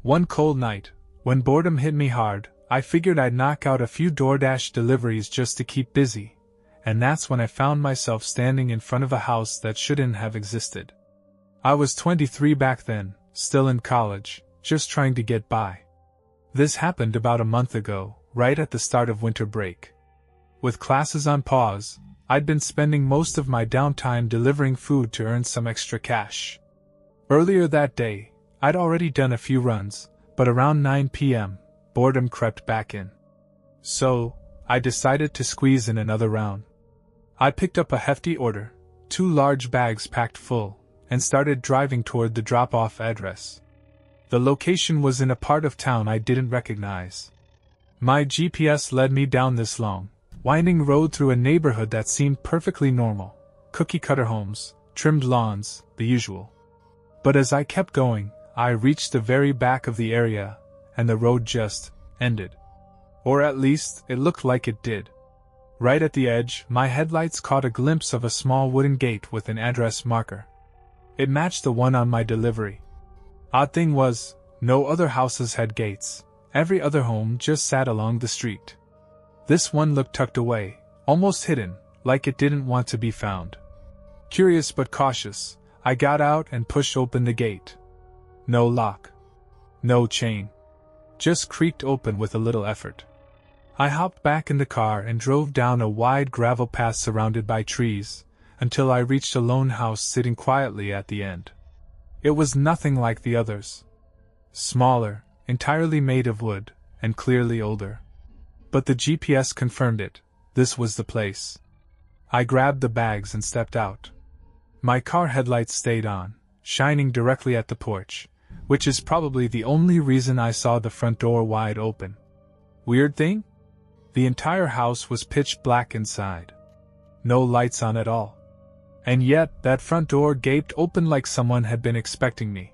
One cold night, when boredom hit me hard, I figured I'd knock out a few DoorDash deliveries just to keep busy, and that's when I found myself standing in front of a house that shouldn't have existed. I was 23 back then, still in college, just trying to get by. This happened about a month ago, right at the start of winter break. With classes on pause, I'd been spending most of my downtime delivering food to earn some extra cash. Earlier that day, I'd already done a few runs, but around 9 p.m., boredom crept back in. So, I decided to squeeze in another round. I picked up a hefty order, 2 large bags packed full, and started driving toward the drop-off address. The location was in a part of town I didn't recognize. My GPS led me down this long, winding road through a neighborhood that seemed perfectly normal. Cookie-cutter homes, trimmed lawns, the usual. But as I kept going, I reached the very back of the area, and the road just ended. Or at least, it looked like it did. Right at the edge, my headlights caught a glimpse of a small wooden gate with an address marker. It matched the one on my delivery. Odd thing was, no other houses had gates. Every other home just sat along the street. This one looked tucked away, almost hidden, like it didn't want to be found. Curious but cautious, I got out and pushed open the gate. No lock. No chain. Just creaked open with a little effort. I hopped back in the car and drove down a wide gravel path surrounded by trees, until I reached a lone house sitting quietly at the end. It was nothing like the others. Smaller, entirely made of wood, and clearly older. But the GPS confirmed it. This was the place. I grabbed the bags and stepped out. My car headlights stayed on, shining directly at the porch, which is probably the only reason I saw the front door wide open. Weird thing? The entire house was pitch black inside. No lights on at all. And yet, that front door gaped open like someone had been expecting me.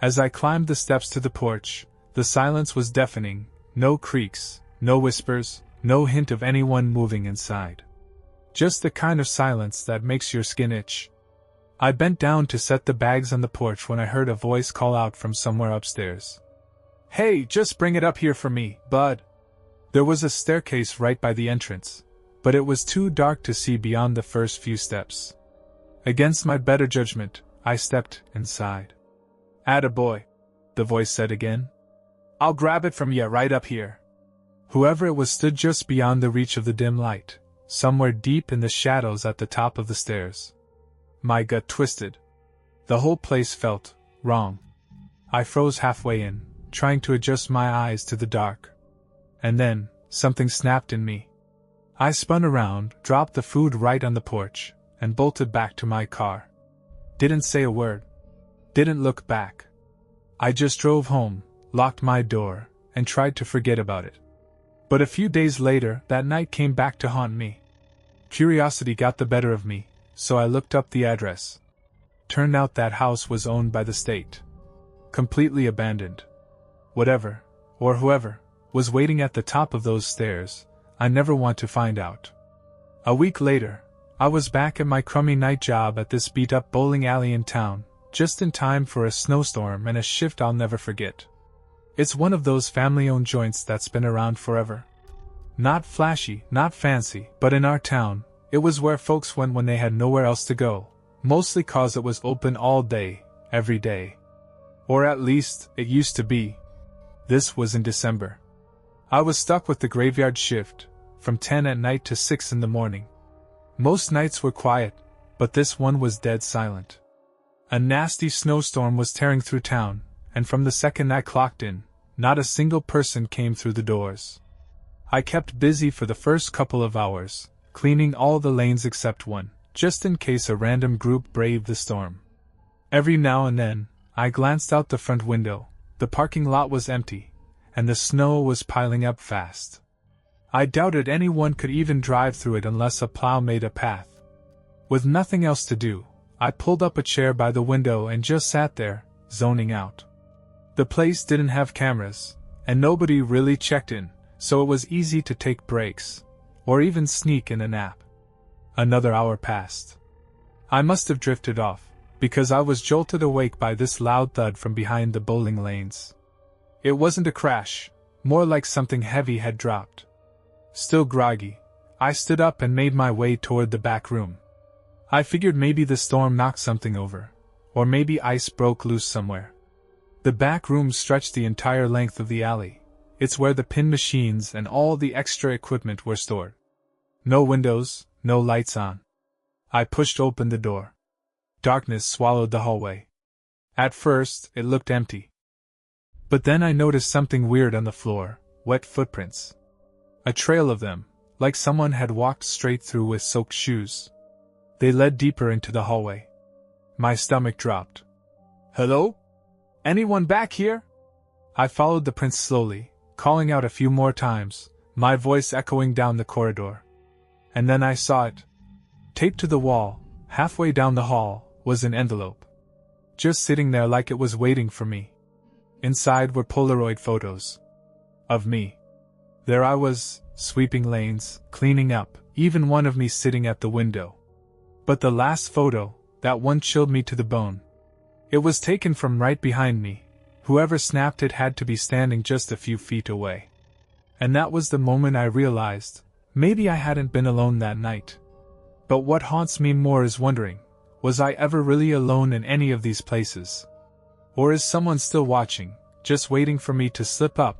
As I climbed the steps to the porch, the silence was deafening, no creaks, no whispers, no hint of anyone moving inside. Just the kind of silence that makes your skin itch. I bent down to set the bags on the porch when I heard a voice call out from somewhere upstairs. "Hey, just bring it up here for me, bud." There was a staircase right by the entrance, but it was too dark to see beyond the first few steps. Against my better judgment, I stepped inside. "Attaboy," the voice said again. "I'll grab it from ya right up here." Whoever it was stood just beyond the reach of the dim light, somewhere deep in the shadows at the top of the stairs. My gut twisted. The whole place felt wrong. I froze halfway in, trying to adjust my eyes to the dark. And then, something snapped in me. I spun around, dropped the food right on the porch, and bolted back to my car. Didn't say a word. Didn't look back. I just drove home, locked my door, and tried to forget about it. But a few days later, that night came back to haunt me. Curiosity got the better of me, so I looked up the address. Turned out that house was owned by the state. Completely abandoned. Whatever, or whoever, was waiting at the top of those stairs, I never want to find out. A week later, I was back at my crummy night job at this beat-up bowling alley in town, just in time for a snowstorm and a shift I'll never forget. It's one of those family-owned joints that's been around forever. Not flashy, not fancy, but in our town, it was where folks went when they had nowhere else to go, mostly 'cause it was open all day, every day. Or at least, it used to be. This was in December. I was stuck with the graveyard shift, from 10 at night to 6 in the morning. Most nights were quiet, but this one was dead silent. A nasty snowstorm was tearing through town, and from the second I clocked in, not a single person came through the doors. I kept busy for the first couple of hours, cleaning all the lanes except one, just in case a random group braved the storm. Every now and then, I glanced out the front window. The parking lot was empty, and the snow was piling up fast. I doubted anyone could even drive through it unless a plow made a path. With nothing else to do, I pulled up a chair by the window and just sat there, zoning out. The place didn't have cameras, and nobody really checked in, so it was easy to take breaks, or even sneak in a nap. Another hour passed. I must have drifted off, because I was jolted awake by this loud thud from behind the bowling lanes. It wasn't a crash, more like something heavy had dropped. Still groggy, I stood up and made my way toward the back room. I figured maybe the storm knocked something over, or maybe ice broke loose somewhere. The back room stretched the entire length of the alley. It's where the pin machines and all the extra equipment were stored. No windows, no lights on. I pushed open the door. Darkness swallowed the hallway. At first, it looked empty. But then I noticed something weird on the floor, wet footprints. A trail of them, like someone had walked straight through with soaked shoes. They led deeper into the hallway. My stomach dropped. Hello? Anyone back here? I followed the prints slowly, calling out a few more times, my voice echoing down the corridor. And then I saw it. Taped to the wall, halfway down the hall, was an envelope. Just sitting there like it was waiting for me. Inside were Polaroid photos. Of me. There I was, sweeping lanes, cleaning up, even one of me sitting at the window. But the last photo, that one chilled me to the bone. It was taken from right behind me. Whoever snapped it had to be standing just a few feet away. And that was the moment I realized, maybe I hadn't been alone that night. But what haunts me more is wondering, was I ever really alone in any of these places? Or is someone still watching, just waiting for me to slip up?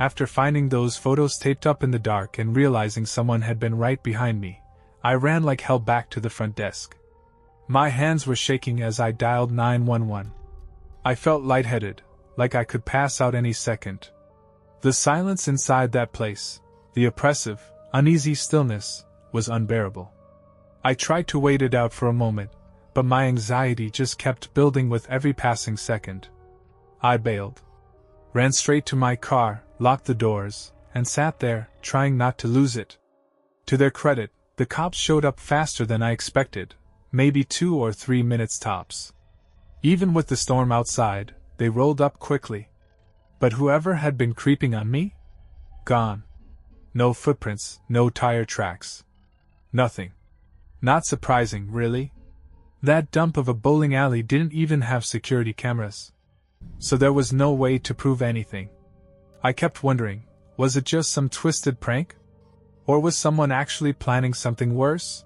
After finding those photos taped up in the dark and realizing someone had been right behind me, I ran like hell back to the front desk. My hands were shaking as I dialed 911. I felt lightheaded, like I could pass out any second. The silence inside that place, the oppressive, uneasy stillness, was unbearable. I tried to wait it out for a moment, but my anxiety just kept building with every passing second. I bailed. Ran straight to my car, locked the doors, and sat there, trying not to lose it. To their credit, the cops showed up faster than I expected, maybe 2 or 3 minutes tops. Even with the storm outside, they rolled up quickly. But whoever had been creeping on me? Gone. No footprints, no tire tracks. Nothing. Not surprising, really. That dump of a bowling alley didn't even have security cameras. So there was no way to prove anything. I kept wondering, was it just some twisted prank? Or was someone actually planning something worse?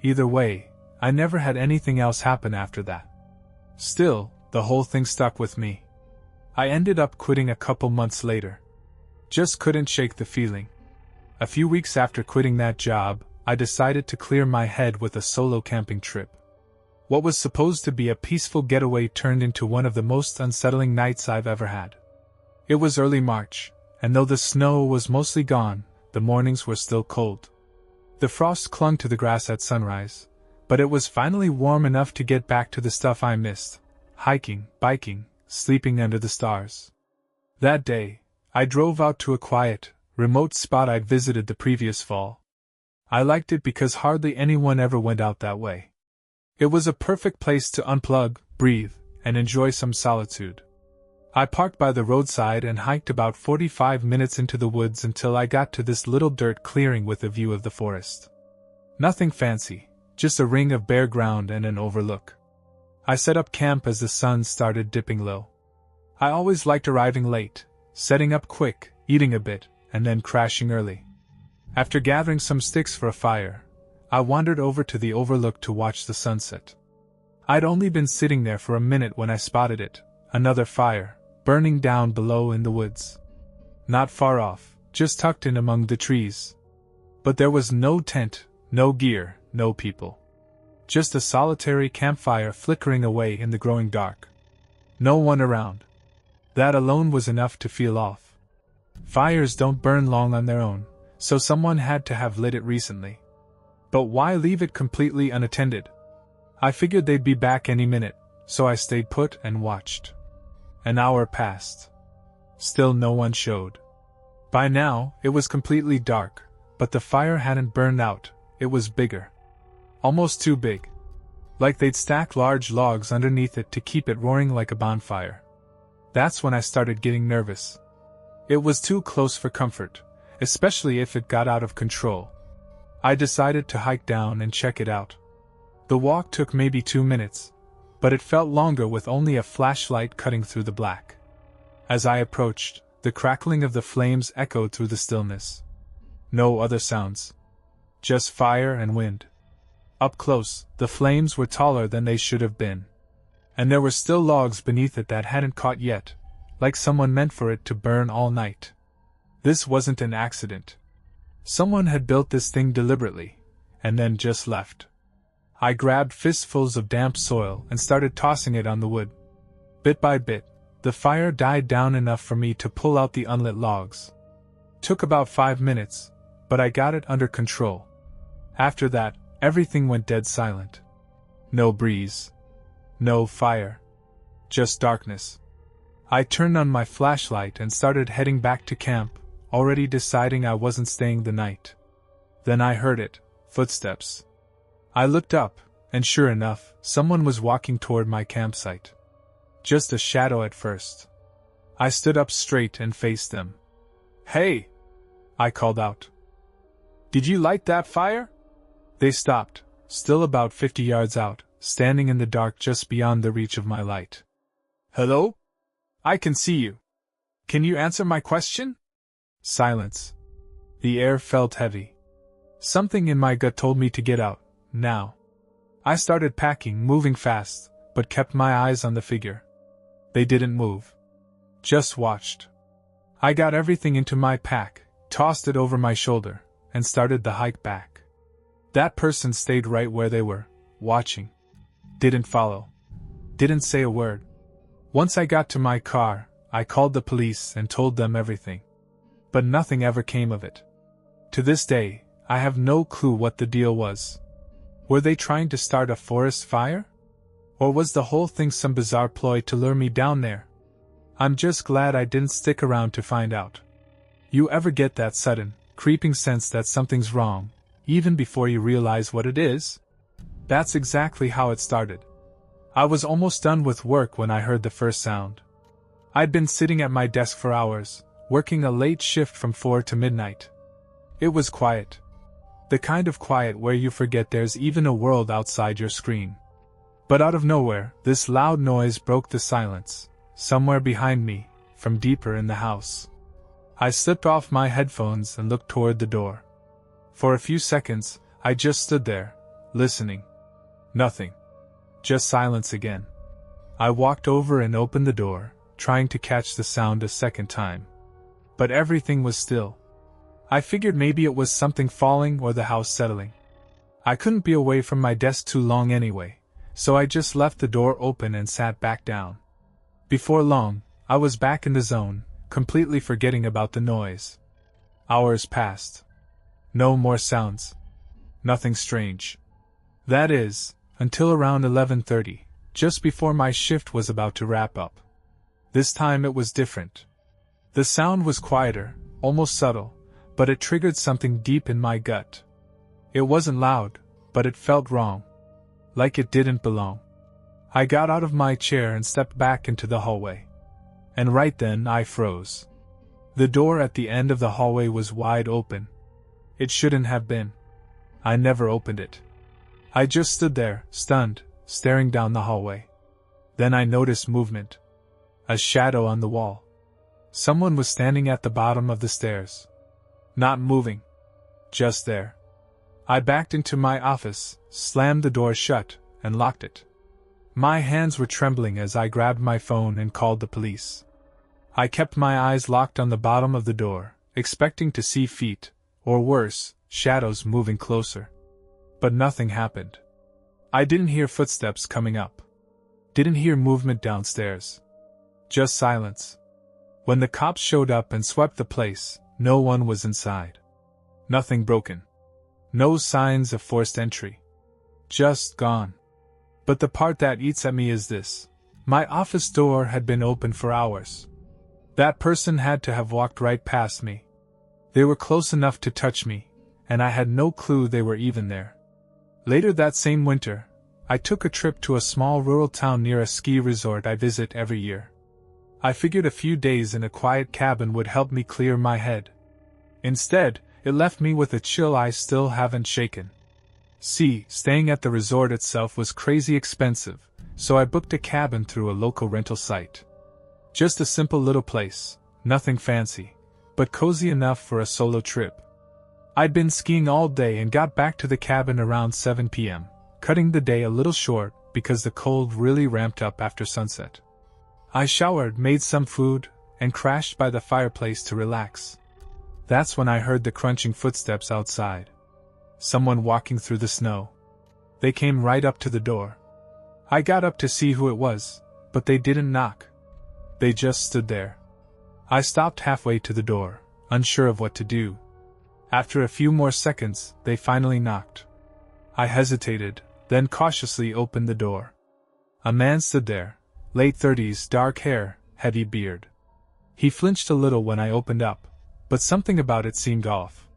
Either way, I never had anything else happen after that. Still, the whole thing stuck with me. I ended up quitting a couple months later. Just couldn't shake the feeling. A few weeks after quitting that job, I decided to clear my head with a solo camping trip. What was supposed to be a peaceful getaway turned into one of the most unsettling nights I've ever had. It was early March, and though the snow was mostly gone, the mornings were still cold. The frost clung to the grass at sunrise, but it was finally warm enough to get back to the stuff I missed: hiking, biking, sleeping under the stars. That day, I drove out to a quiet, remote spot I'd visited the previous fall. I liked it because hardly anyone ever went out that way. It was a perfect place to unplug, breathe, and enjoy some solitude. I parked by the roadside and hiked about 45 minutes into the woods until I got to this little dirt clearing with a view of the forest. Nothing fancy, just a ring of bare ground and an overlook. I set up camp as the sun started dipping low. I always liked arriving late, setting up quick, eating a bit, and then crashing early. After gathering some sticks for a fire, I wandered over to the overlook to watch the sunset. I'd only been sitting there for a minute when I spotted it, another fire, burning down below in the woods. Not far off, just tucked in among the trees. But there was no tent, no gear, no people. Just a solitary campfire flickering away in the growing dark. No one around. That alone was enough to feel off. Fires don't burn long on their own, so someone had to have lit it recently. But why leave it completely unattended? I figured they'd be back any minute, so I stayed put and watched. An hour passed. Still no one showed. By now, it was completely dark, but the fire hadn't burned out. It was bigger. Almost too big. Like they'd stacked large logs underneath it to keep it roaring like a bonfire. That's when I started getting nervous. It was too close for comfort, especially if it got out of control. I decided to hike down and check it out. The walk took maybe 2 minutes, but it felt longer with only a flashlight cutting through the black. As I approached, the crackling of the flames echoed through the stillness. No other sounds. Just fire and wind. Up close, the flames were taller than they should have been. And there were still logs beneath it that hadn't caught yet, like someone meant for it to burn all night. This wasn't an accident. Someone had built this thing deliberately, and then just left. I grabbed fistfuls of damp soil and started tossing it on the wood. Bit by bit, the fire died down enough for me to pull out the unlit logs. Took about 5 minutes, but I got it under control. After that, everything went dead silent. No breeze. No fire. Just darkness. I turned on my flashlight and started heading back to camp, already deciding I wasn't staying the night. Then I heard it, footsteps. I looked up, and sure enough, someone was walking toward my campsite. Just a shadow at first. I stood up straight and faced them. "Hey!" I called out. "Did you light that fire?" They stopped, still about 50 yards out, standing in the dark just beyond the reach of my light. "Hello? I can see you. Can you answer my question?" Silence. The air felt heavy. Something in my gut told me to get out, now. I started packing, moving fast, but kept my eyes on the figure. They didn't move. Just watched. I got everything into my pack, tossed it over my shoulder, and started the hike back. That person stayed right where they were, watching. Didn't follow. Didn't say a word. Once I got to my car, I called the police and told them everything. But nothing ever came of it. To this day, I have no clue what the deal was. Were they trying to start a forest fire? Or was the whole thing some bizarre ploy to lure me down there? I'm just glad I didn't stick around to find out. You ever get that sudden, creeping sense that something's wrong, even before you realize what it is? That's exactly how it started. I was almost done with work when I heard the first sound. I'd been sitting at my desk for hours, working a late shift from 4 to midnight. It was quiet. The kind of quiet where you forget there's even a world outside your screen. But out of nowhere, this loud noise broke the silence, somewhere behind me, from deeper in the house. I slipped off my headphones and looked toward the door. For a few seconds, I just stood there, listening. Nothing. Just silence again. I walked over and opened the door, trying to catch the sound a second time. But everything was still. I figured maybe it was something falling or the house settling. I couldn't be away from my desk too long anyway, so I just left the door open and sat back down. Before long, I was back in the zone, completely forgetting about the noise. Hours passed. No more sounds. Nothing strange. That is, until around 11:30, just before my shift was about to wrap up. This time it was different. The sound was quieter, almost subtle, but it triggered something deep in my gut. It wasn't loud, but it felt wrong. Like it didn't belong. I got out of my chair and stepped back into the hallway. And right then I froze. The door at the end of the hallway was wide open. It shouldn't have been. I never opened it. I just stood there, stunned, staring down the hallway. Then I noticed movement. A shadow on the wall. Someone was standing at the bottom of the stairs. Not moving. Just there. I backed into my office, slammed the door shut, and locked it. My hands were trembling as I grabbed my phone and called the police. I kept my eyes locked on the bottom of the door, expecting to see feet, or worse, shadows moving closer. But nothing happened. I didn't hear footsteps coming up. Didn't hear movement downstairs. Just silence. When the cops showed up and swept the place, no one was inside. Nothing broken. No signs of forced entry. Just gone. But the part that eats at me is this. My office door had been open for hours. That person had to have walked right past me. They were close enough to touch me, and I had no clue they were even there. Later that same winter, I took a trip to a small rural town near a ski resort I visit every year. I figured a few days in a quiet cabin would help me clear my head. Instead, it left me with a chill I still haven't shaken. See, staying at the resort itself was crazy expensive, so I booked a cabin through a local rental site. Just a simple little place, nothing fancy, but cozy enough for a solo trip. I'd been skiing all day and got back to the cabin around 7 p.m., cutting the day a little short because the cold really ramped up after sunset. I showered, made some food, and crashed by the fireplace to relax. That's when I heard the crunching footsteps outside. Someone walking through the snow. They came right up to the door. I got up to see who it was, but they didn't knock. They just stood there. I stopped halfway to the door, unsure of what to do. After a few more seconds, they finally knocked. I hesitated, then cautiously opened the door. A man stood there, late 30s, dark hair, heavy beard. He flinched a little when I opened up, but something about it seemed off.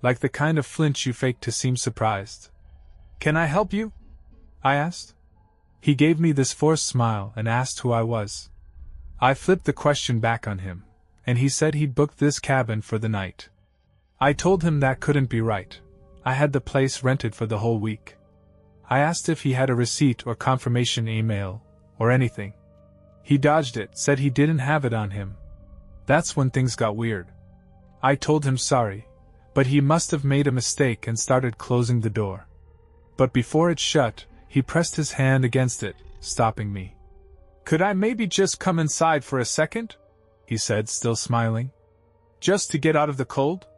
Like the kind of flinch you fake to seem surprised. "Can I help you?" I asked. He gave me this forced smile and asked who I was. I flipped the question back on him, and he said he'd booked this cabin for the night. I told him that couldn't be right. I had the place rented for the whole week. I asked if he had a receipt or confirmation email, or anything. He dodged it, said he didn't have it on him. That's when things got weird. I told him sorry, but he must have made a mistake and started closing the door. But before it shut, he pressed his hand against it, stopping me. "Could I maybe just come inside for a second?" he said, still smiling. "Just to get out of the cold?"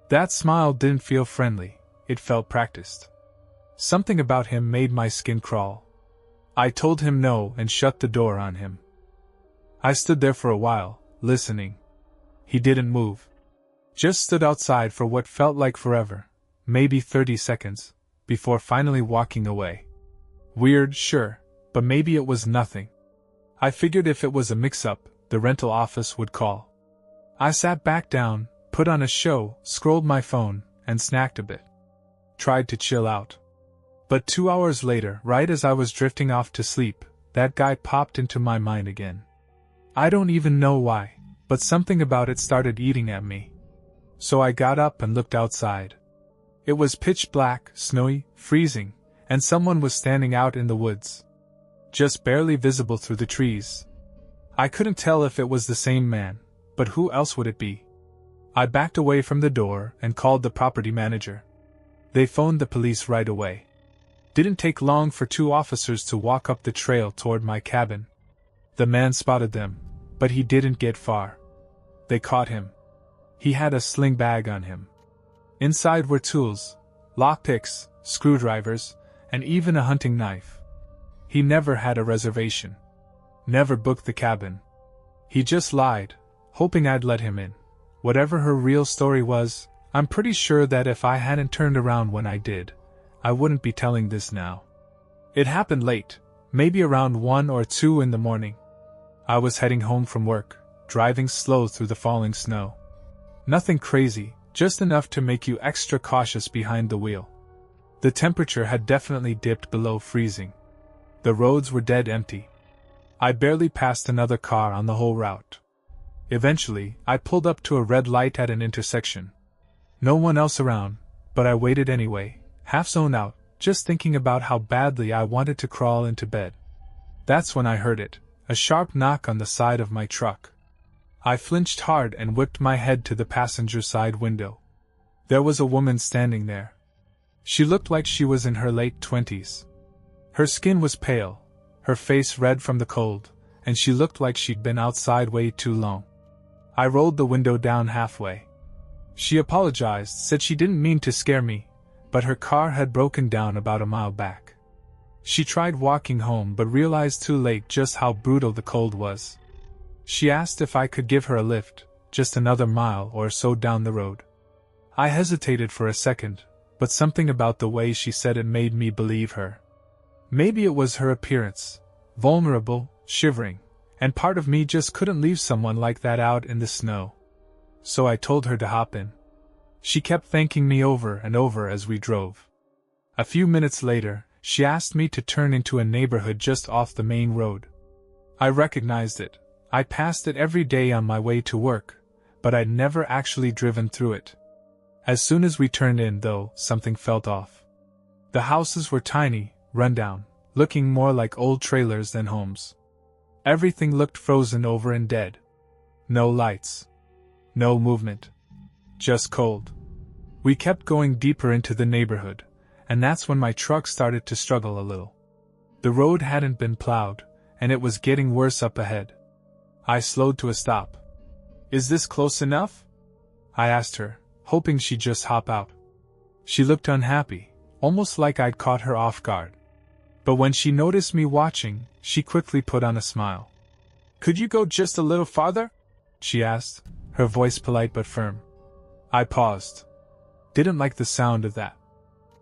That smile didn't feel friendly, it felt practiced. Something about him made my skin crawl. I told him no and shut the door on him. I stood there for a while, listening. He didn't move. Just stood outside for what felt like forever, maybe 30 seconds, before finally walking away. Weird, sure, but maybe it was nothing. I figured if it was a mix-up, the rental office would call. I sat back down, put on a show, scrolled my phone, and snacked a bit. Tried to chill out. But 2 hours later, right as I was drifting off to sleep, that guy popped into my mind again. I don't even know why, but something about it started eating at me. So I got up and looked outside. It was pitch black, snowy, freezing, and someone was standing out in the woods. Just barely visible through the trees. I couldn't tell if it was the same man, but who else would it be? I backed away from the door and called the property manager. They phoned the police right away. Didn't take long for 2 officers to walk up the trail toward my cabin. The man spotted them, but he didn't get far. They caught him. He had a sling bag on him. Inside were tools, lockpicks, screwdrivers, and even a hunting knife. He never had a reservation. Never booked the cabin. He just lied, hoping I'd let him in. Whatever her real story was, I'm pretty sure that if I hadn't turned around when I did, I wouldn't be telling this now. It happened late, maybe around 1 or 2 in the morning. I was heading home from work, driving slow through the falling snow. Nothing crazy, just enough to make you extra cautious behind the wheel. The temperature had definitely dipped below freezing. The roads were dead empty. I barely passed another car on the whole route. Eventually, I pulled up to a red light at an intersection. No one else around, but I waited anyway, half zoned out, just thinking about how badly I wanted to crawl into bed. That's when I heard it, a sharp knock on the side of my truck. I flinched hard and whipped my head to the passenger side window. There was a woman standing there. She looked like she was in her late 20s. Her skin was pale, her face red from the cold, and she looked like she'd been outside way too long. I rolled the window down halfway. She apologized, said she didn't mean to scare me, but her car had broken down about a mile back. She tried walking home but realized too late just how brutal the cold was. She asked if I could give her a lift, just another mile or so down the road. I hesitated for a second, but something about the way she said it made me believe her. Maybe it was her appearance, vulnerable, shivering, and part of me just couldn't leave someone like that out in the snow. So I told her to hop in. She kept thanking me over and over as we drove. A few minutes later, she asked me to turn into a neighborhood just off the main road. I recognized it. I passed it every day on my way to work, but I'd never actually driven through it. As soon as we turned in, though, something felt off. The houses were tiny, rundown, looking more like old trailers than homes. Everything looked frozen over and dead. No lights. No movement. Just cold. We kept going deeper into the neighborhood, and that's when my truck started to struggle a little. The road hadn't been plowed, and it was getting worse up ahead. I slowed to a stop. "Is this close enough?" I asked her, hoping she'd just hop out. She looked unhappy, almost like I'd caught her off guard. But when she noticed me watching, she quickly put on a smile. "Could you go just a little farther?" she asked, her voice polite but firm. I paused. Didn't like the sound of that.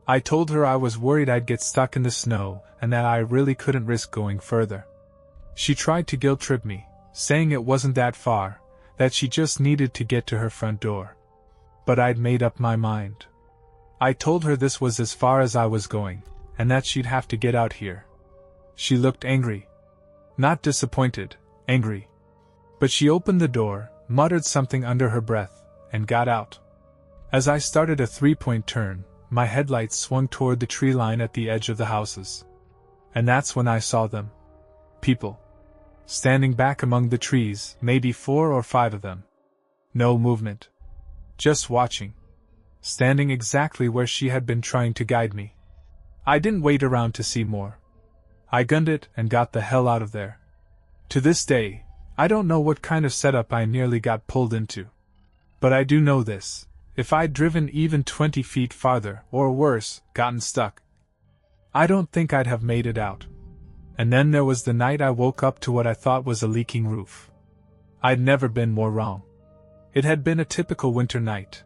I told her I was worried I'd get stuck in the snow and that I really couldn't risk going further. She tried to guilt-trip me, saying it wasn't that far, that she just needed to get to her front door. But I'd made up my mind. I told her this was as far as I was going, and that she'd have to get out here. She looked angry. Not disappointed, angry. But she opened the door, muttered something under her breath, and got out. As I started a three-point turn, my headlights swung toward the tree line at the edge of the houses. And that's when I saw them. People. Standing back among the trees, maybe 4 or 5 of them. No movement. Just watching. Standing exactly where she had been trying to guide me. I didn't wait around to see more. I gunned it and got the hell out of there. To this day, I don't know what kind of setup I nearly got pulled into. But I do know this: if I'd driven even 20 feet farther, or worse, gotten stuck, I don't think I'd have made it out. And then there was the night I woke up to what I thought was a leaking roof. I'd never been more wrong. It had been a typical winter night.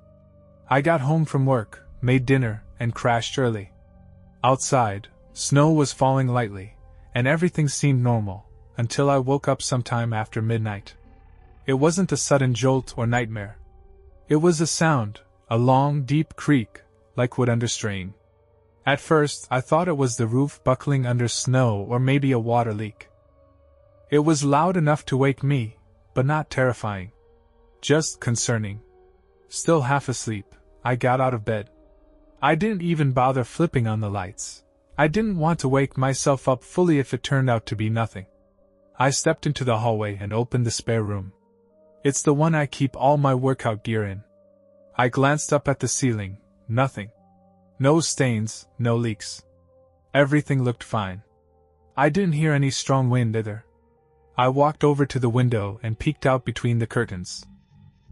I got home from work, made dinner, and crashed early. Outside, snow was falling lightly, and everything seemed normal, until I woke up sometime after midnight. It wasn't a sudden jolt or nightmare. It was a sound, a long, deep creak, like wood under strain. At first, I thought it was the roof buckling under snow or maybe a water leak. It was loud enough to wake me, but not terrifying. Just concerning. Still half asleep, I got out of bed. I didn't even bother flipping on the lights. I didn't want to wake myself up fully if it turned out to be nothing. I stepped into the hallway and opened the spare room. It's the one I keep all my workout gear in. I glanced up at the ceiling, nothing. No stains, no leaks. Everything looked fine. I didn't hear any strong wind either. I walked over to the window and peeked out between the curtains.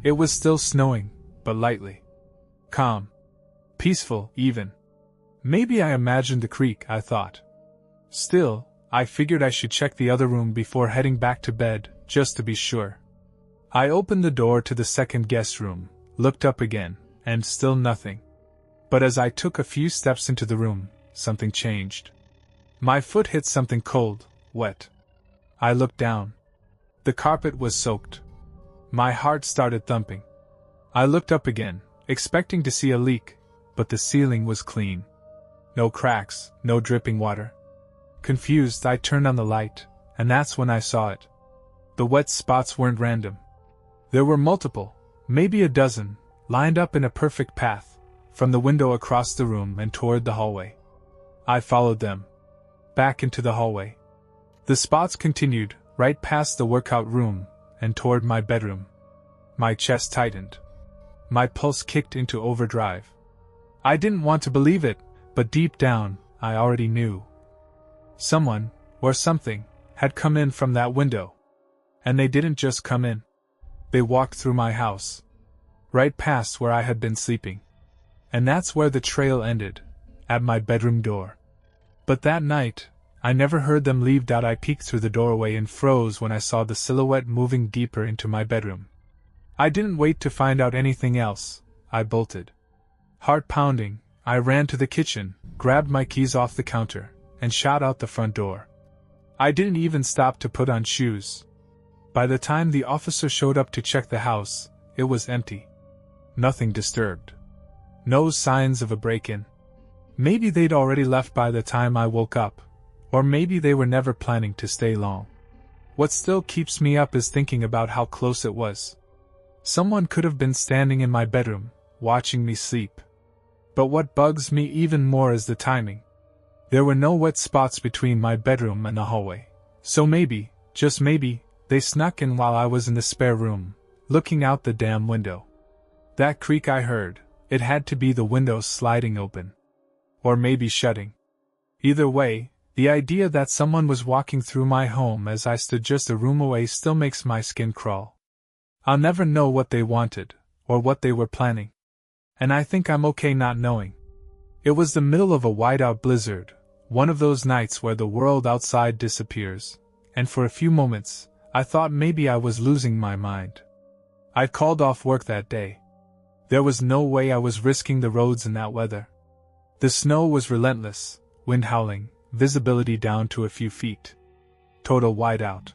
It was still snowing, but lightly. Calm. Peaceful, even. Maybe I imagined the creek, I thought. Still, I figured I should check the other room before heading back to bed, just to be sure. I opened the door to the second guest room, looked up again, and still nothing. But as I took a few steps into the room, something changed. My foot hit something cold, wet. I looked down. The carpet was soaked. My heart started thumping. I looked up again, expecting to see a leak, but the ceiling was clean. No cracks, no dripping water. Confused, I turned on the light, and that's when I saw it. The wet spots weren't random. There were multiple, maybe a dozen, lined up in a perfect path, from the window across the room and toward the hallway. I followed them. Back into the hallway. The spots continued, right past the workout room, and toward my bedroom. My chest tightened. My pulse kicked into overdrive. I didn't want to believe it, but deep down, I already knew. Someone, or something, had come in from that window. And they didn't just come in. They walked through my house. Right past where I had been sleeping. And that's where the trail ended, at my bedroom door. But that night, I never heard them leave. I peeked through the doorway and froze when I saw the silhouette moving deeper into my bedroom. I didn't wait to find out anything else. I bolted. Heart pounding, I ran to the kitchen, grabbed my keys off the counter, and shot out the front door. I didn't even stop to put on shoes. By the time the officer showed up to check the house, it was empty. Nothing disturbed. No signs of a break-in. Maybe they'd already left by the time I woke up, or maybe they were never planning to stay long. What still keeps me up is thinking about how close it was. Someone could have been standing in my bedroom, watching me sleep. But what bugs me even more is the timing. There were no wet spots between my bedroom and the hallway, so maybe, Just maybe, they snuck in while I was in the spare room, looking out the damn window. That creak I heard, it had to be the window sliding open. Or maybe shutting. Either way, the idea that someone was walking through my home as I stood just a room away still makes my skin crawl. I'll never know what they wanted, or what they were planning. And I think I'm okay not knowing. It was the middle of a whiteout blizzard, one of those nights where the world outside disappears, and for a few moments, I thought maybe I was losing my mind. I'd called off work that day. There was no way I was risking the roads in that weather. The snow was relentless, wind howling, visibility down to a few feet. Total whiteout.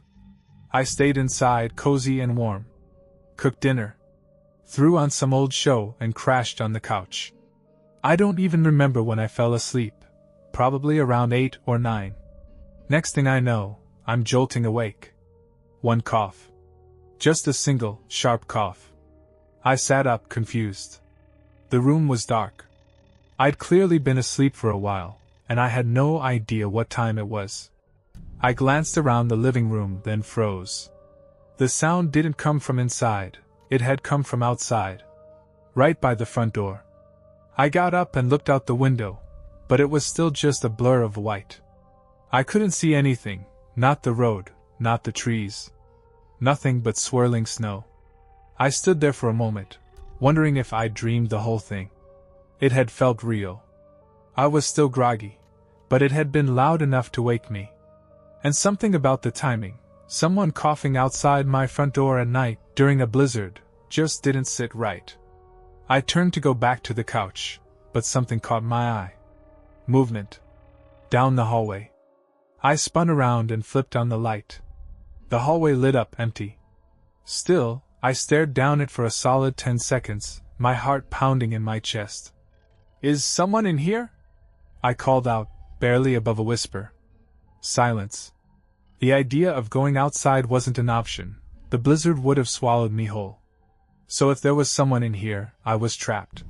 I stayed inside, cozy and warm. Cooked dinner. Threw on some old show and crashed on the couch. I don't even remember when I fell asleep, probably around 8 or 9. Next thing I know, I'm jolting awake. One cough. Just a single, sharp cough. I sat up, confused. The room was dark. I'd clearly been asleep for a while, and I had no idea what time it was. I glanced around the living room, then froze. The sound didn't come from inside, it had come from outside. Right by the front door. I got up and looked out the window, but it was still just a blur of white. I couldn't see anything, not the road, not the trees. Nothing but swirling snow. I stood there for a moment, wondering if I'd dreamed the whole thing. It had felt real. I was still groggy, but it had been loud enough to wake me. And something about the timing, someone coughing outside my front door at night during a blizzard, just didn't sit right. I turned to go back to the couch, but something caught my eye. Movement. Down the hallway. I spun around and flipped on the light. The hallway lit up empty. Still, I stared down it for a solid 10 seconds, my heart pounding in my chest. "Is someone in here?" I called out, barely above a whisper. Silence. The idea of going outside wasn't an option. The blizzard would have swallowed me whole. So if there was someone in here, I was trapped.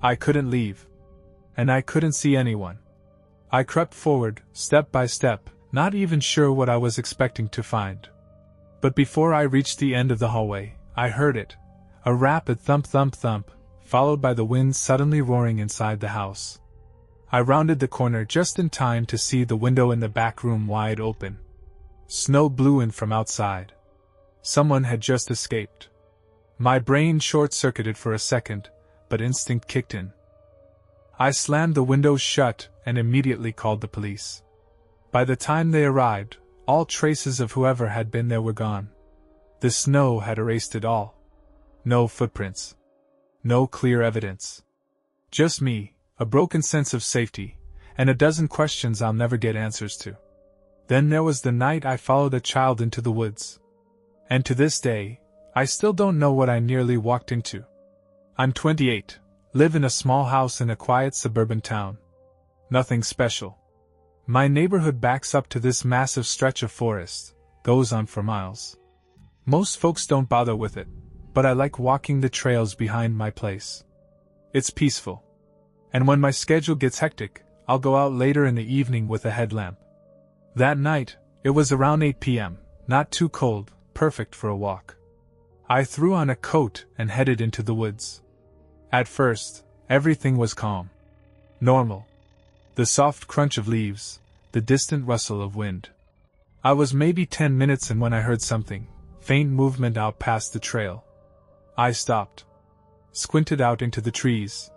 I couldn't leave. And I couldn't see anyone. I crept forward, step by step, not even sure what I was expecting to find. But before I reached the end of the hallway, I heard it. A rapid thump thump thump, followed by the wind suddenly roaring inside the house. I rounded the corner just in time to see the window in the back room wide open. Snow blew in from outside. Someone had just escaped. My brain short-circuited for a second, but instinct kicked in. I slammed the windows shut and immediately called the police. By the time they arrived, all traces of whoever had been there were gone. The snow had erased it all. No footprints. No clear evidence. Just me, a broken sense of safety, and a dozen questions I'll never get answers to. Then there was the night I followed a child into the woods. And to this day, I still don't know what I nearly walked into. I'm 28, live in a small house in a quiet suburban town. Nothing special. My neighborhood backs up to this massive stretch of forest, goes on for miles. Most folks don't bother with it, but I like walking the trails behind my place. It's peaceful. And when my schedule gets hectic, I'll go out later in the evening with a headlamp. That night, it was around 8 p.m., not too cold, perfect for a walk. I threw on a coat and headed into the woods. At first, everything was calm. Normal. The soft crunch of leaves, the distant rustle of wind. I was maybe 10 minutes in when I heard something, faint movement out past the trail. I stopped. Squinted out into the trees.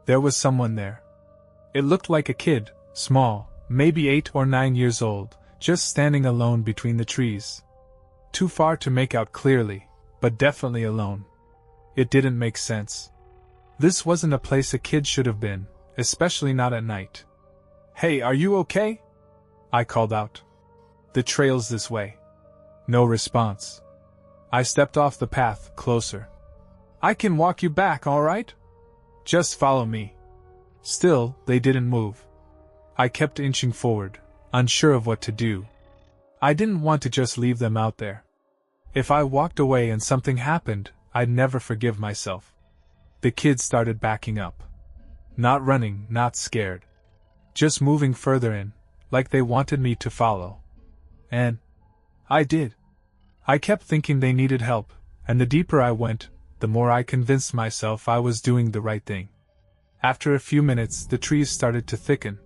There was someone there. It looked like a kid, small, maybe 8 or 9 years old, just standing alone between the trees. Too far to make out clearly, but definitely alone. It didn't make sense. This wasn't a place a kid should have been, especially not at night. "Hey, are you okay?" I called out. "The trail's this way." No response. I stepped off the path, closer. "I can walk you back, all right? Just follow me." Still, they didn't move. I kept inching forward, unsure of what to do. I didn't want to just leave them out there. If I walked away and something happened, I'd never forgive myself. The kids started backing up. Not running, not scared. Just moving further in, like they wanted me to follow. And I did. I kept thinking they needed help, and the deeper I went, the more I convinced myself I was doing the right thing. After a few minutes, the trees started to thicken.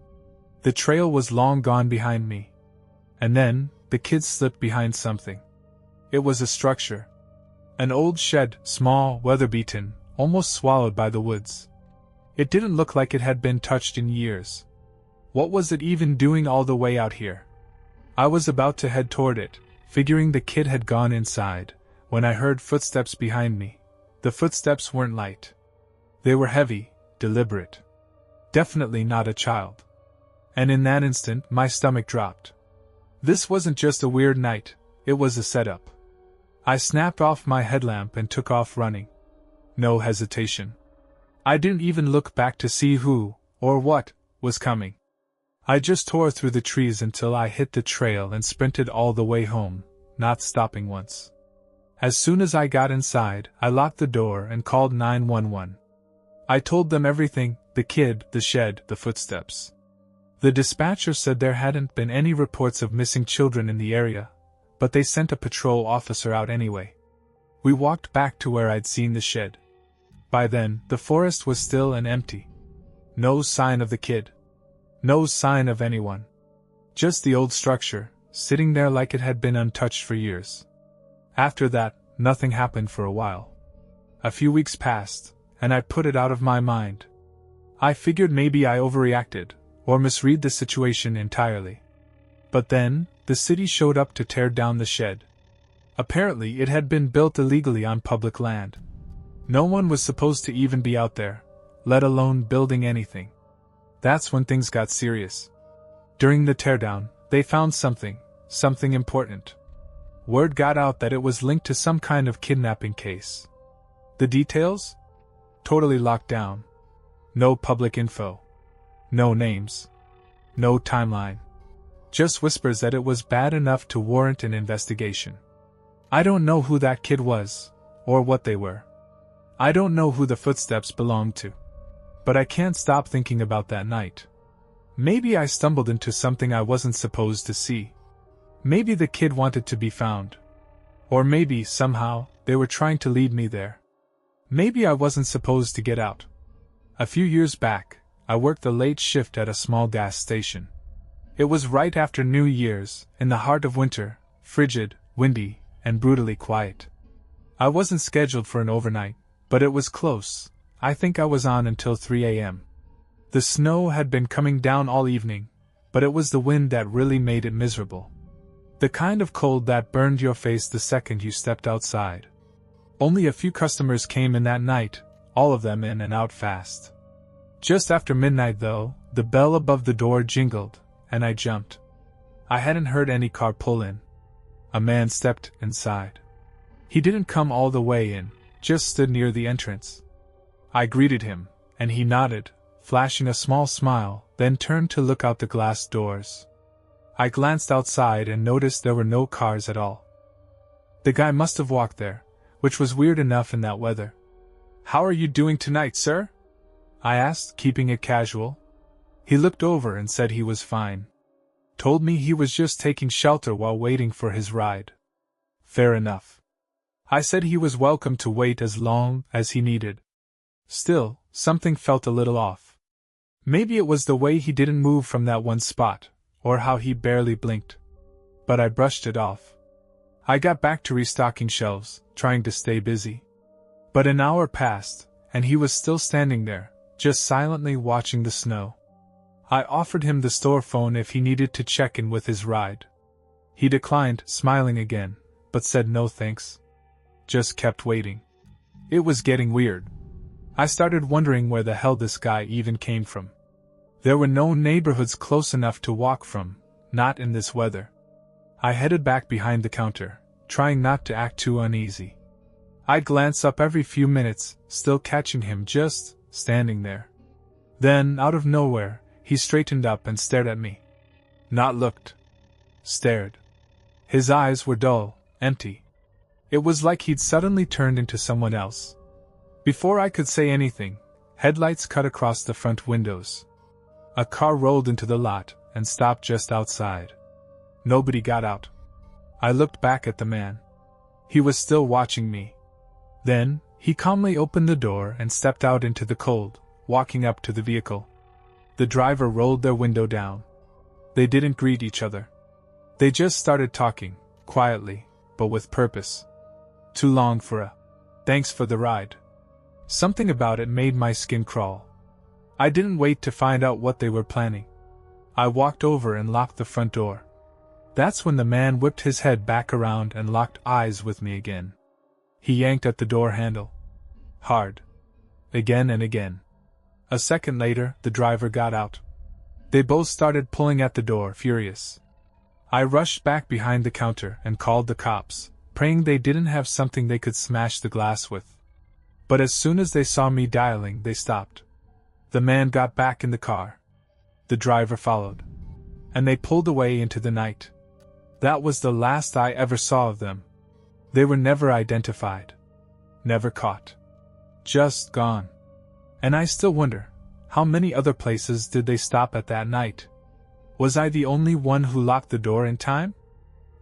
The trail was long gone behind me. And then, the kids slipped behind something. It was a structure. An old shed, small, weather-beaten, almost swallowed by the woods. It didn't look like it had been touched in years. What was it even doing all the way out here? I was about to head toward it, figuring the kid had gone inside, when I heard footsteps behind me. The footsteps weren't light. They were heavy, deliberate. Definitely not a child. And in that instant, my stomach dropped. This wasn't just a weird night, it was a setup. I snapped off my headlamp and took off running. No hesitation. I didn't even look back to see who, or what, was coming. I just tore through the trees until I hit the trail and sprinted all the way home, not stopping once. As soon as I got inside, I locked the door and called 911. I told them everything, the kid, the shed, the footsteps. The dispatcher said there hadn't been any reports of missing children in the area, but they sent a patrol officer out anyway. We walked back to where I'd seen the shed. By then, the forest was still and empty. No sign of the kid. No sign of anyone. Just the old structure, sitting there like it had been untouched for years. After that, nothing happened for a while. A few weeks passed, and I put it out of my mind. I figured maybe I overreacted, or misread the situation entirely. But then, the city showed up to tear down the shed. Apparently it had been built illegally on public land. No one was supposed to even be out there, let alone building anything. That's when things got serious. During the teardown, they found something important. Word got out that it was linked to some kind of kidnapping case. The details? Totally locked down. No public info. No names. No timeline. Just whispers that it was bad enough to warrant an investigation. I don't know who that kid was, or what they were. I don't know who the footsteps belonged to. But I can't stop thinking about that night. Maybe I stumbled into something I wasn't supposed to see. Maybe the kid wanted to be found. Or maybe, somehow, they were trying to lead me there. Maybe I wasn't supposed to get out. A few years back, I worked the late shift at a small gas station. It was right after New Year's, in the heart of winter, frigid, windy, and brutally quiet. I wasn't scheduled for an overnight, but it was close. I think I was on until 3 a.m. The snow had been coming down all evening, but it was the wind that really made it miserable. The kind of cold that burned your face the second you stepped outside. Only a few customers came in that night, all of them in and out fast. Just after midnight though, the bell above the door jingled, and I jumped. I hadn't heard any car pull in. A man stepped inside. He didn't come all the way in, just stood near the entrance. I greeted him, and he nodded, flashing a small smile, then turned to look out the glass doors. I glanced outside and noticed there were no cars at all. The guy must have walked there, which was weird enough in that weather. "How are you doing tonight, sir?" I asked, keeping it casual. He looked over and said he was fine. Told me he was just taking shelter while waiting for his ride. Fair enough. I said he was welcome to wait as long as he needed. Still, something felt a little off. Maybe it was the way he didn't move from that one spot, or how he barely blinked. But I brushed it off. I got back to restocking shelves, trying to stay busy. But an hour passed, and he was still standing there, just silently watching the snow. I offered him the store phone if he needed to check in with his ride. He declined, smiling again, but said no thanks. Just kept waiting. It was getting weird. I started wondering where the hell this guy even came from. There were no neighborhoods close enough to walk from, not in this weather. I headed back behind the counter, trying not to act too uneasy. I'd glance up every few minutes, still catching him just standing there. Then, out of nowhere, he straightened up and stared at me. Not looked. Stared. His eyes were dull, empty. It was like he'd suddenly turned into someone else. Before I could say anything, headlights cut across the front windows. A car rolled into the lot and stopped just outside. Nobody got out. I looked back at the man. He was still watching me. Then, he calmly opened the door and stepped out into the cold, walking up to the vehicle. The driver rolled their window down. They didn't greet each other. They just started talking, quietly, but with purpose. Too long for a "thanks for the ride." Something about it made my skin crawl. I didn't wait to find out what they were planning. I walked over and locked the front door. That's when the man whipped his head back around and locked eyes with me again. He yanked at the door handle. Hard. Again and again. A second later, the driver got out. They both started pulling at the door, furious. I rushed back behind the counter and called the cops, praying they didn't have something they could smash the glass with. But as soon as they saw me dialing, they stopped. The man got back in the car. The driver followed. And they pulled away into the night. That was the last I ever saw of them. They were never identified. Never caught. Just gone. And I still wonder, how many other places did they stop at that night? Was I the only one who locked the door in time?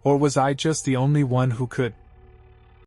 Or was I just the only one who could?